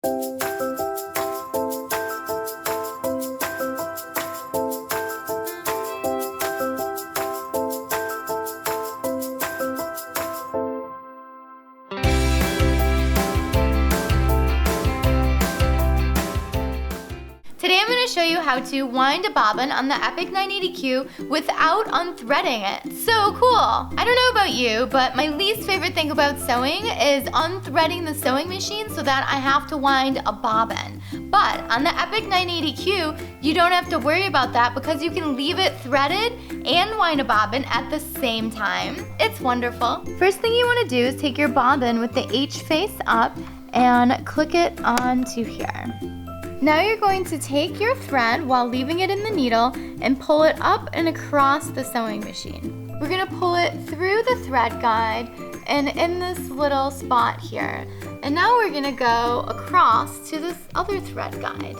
Today I'm going to show you how to wind a bobbin on the Epic 980Q without unthreading it. So cool! I don't know about you, but my least favorite thing about sewing is unthreading the sewing machine so that I have to wind a bobbin. But on the Epic 980Q, you don't have to worry about that because you can leave it threaded and wind a bobbin at the same time. It's wonderful. First thing you want to do is take your bobbin with the H face up and click it onto here. Now you're going to take your thread while leaving it in the needle and pull it up and across the sewing machine. We're going to pull it through the thread guide and in this little spot here. And now we're going to go across to this other thread guide.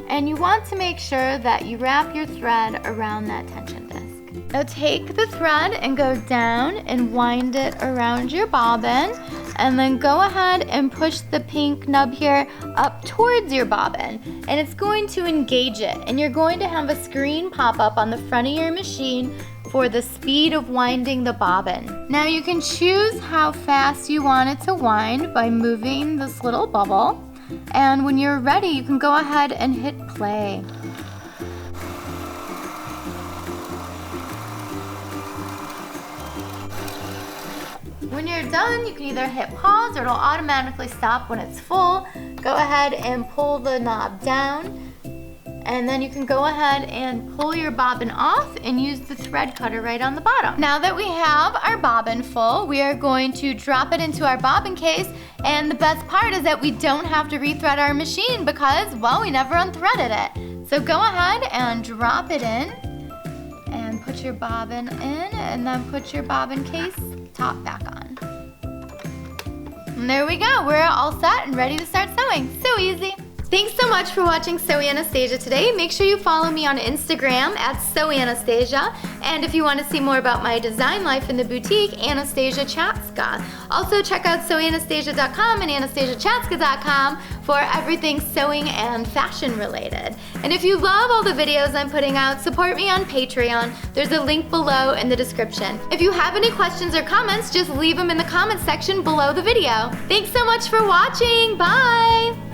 And you want to make sure that you wrap your thread around that tension disc. Now take the thread and go down and wind it around your bobbin, and then go ahead and push the pink nub here up towards your bobbin, and it's going to engage it, and you're going to have a screen pop up on the front of your machine for the speed of winding the bobbin. Now you can choose how fast you want it to wind by moving this little bubble, and when you're ready you can go ahead and hit play. When you're done, you can either hit pause or it'll automatically stop when it's full. Go ahead and pull the knob down, and then you can go ahead and pull your bobbin off and use the thread cutter right on the bottom. Now that we have our bobbin full, we are going to drop it into our bobbin case, and the best part is that we don't have to rethread our machine because, well, we never unthreaded it. So go ahead and drop it in and put your bobbin in, and then put your bobbin case top back on. And there we go, we're all set and ready to start sewing. So easy. Thanks so much for watching Sew Anastasia today. Make sure you follow me on Instagram at Sew Anastasia. And if you want to see more about my design life in the boutique, Anastasia Chatzka. Also check out sewanastasia.com and anastasiachatzka.com for everything sewing and fashion related. And if you love all the videos I'm putting out, support me on Patreon. There's a link below in the description. If you have any questions or comments, just leave them in the comments section below the video. Thanks so much for watching. Bye!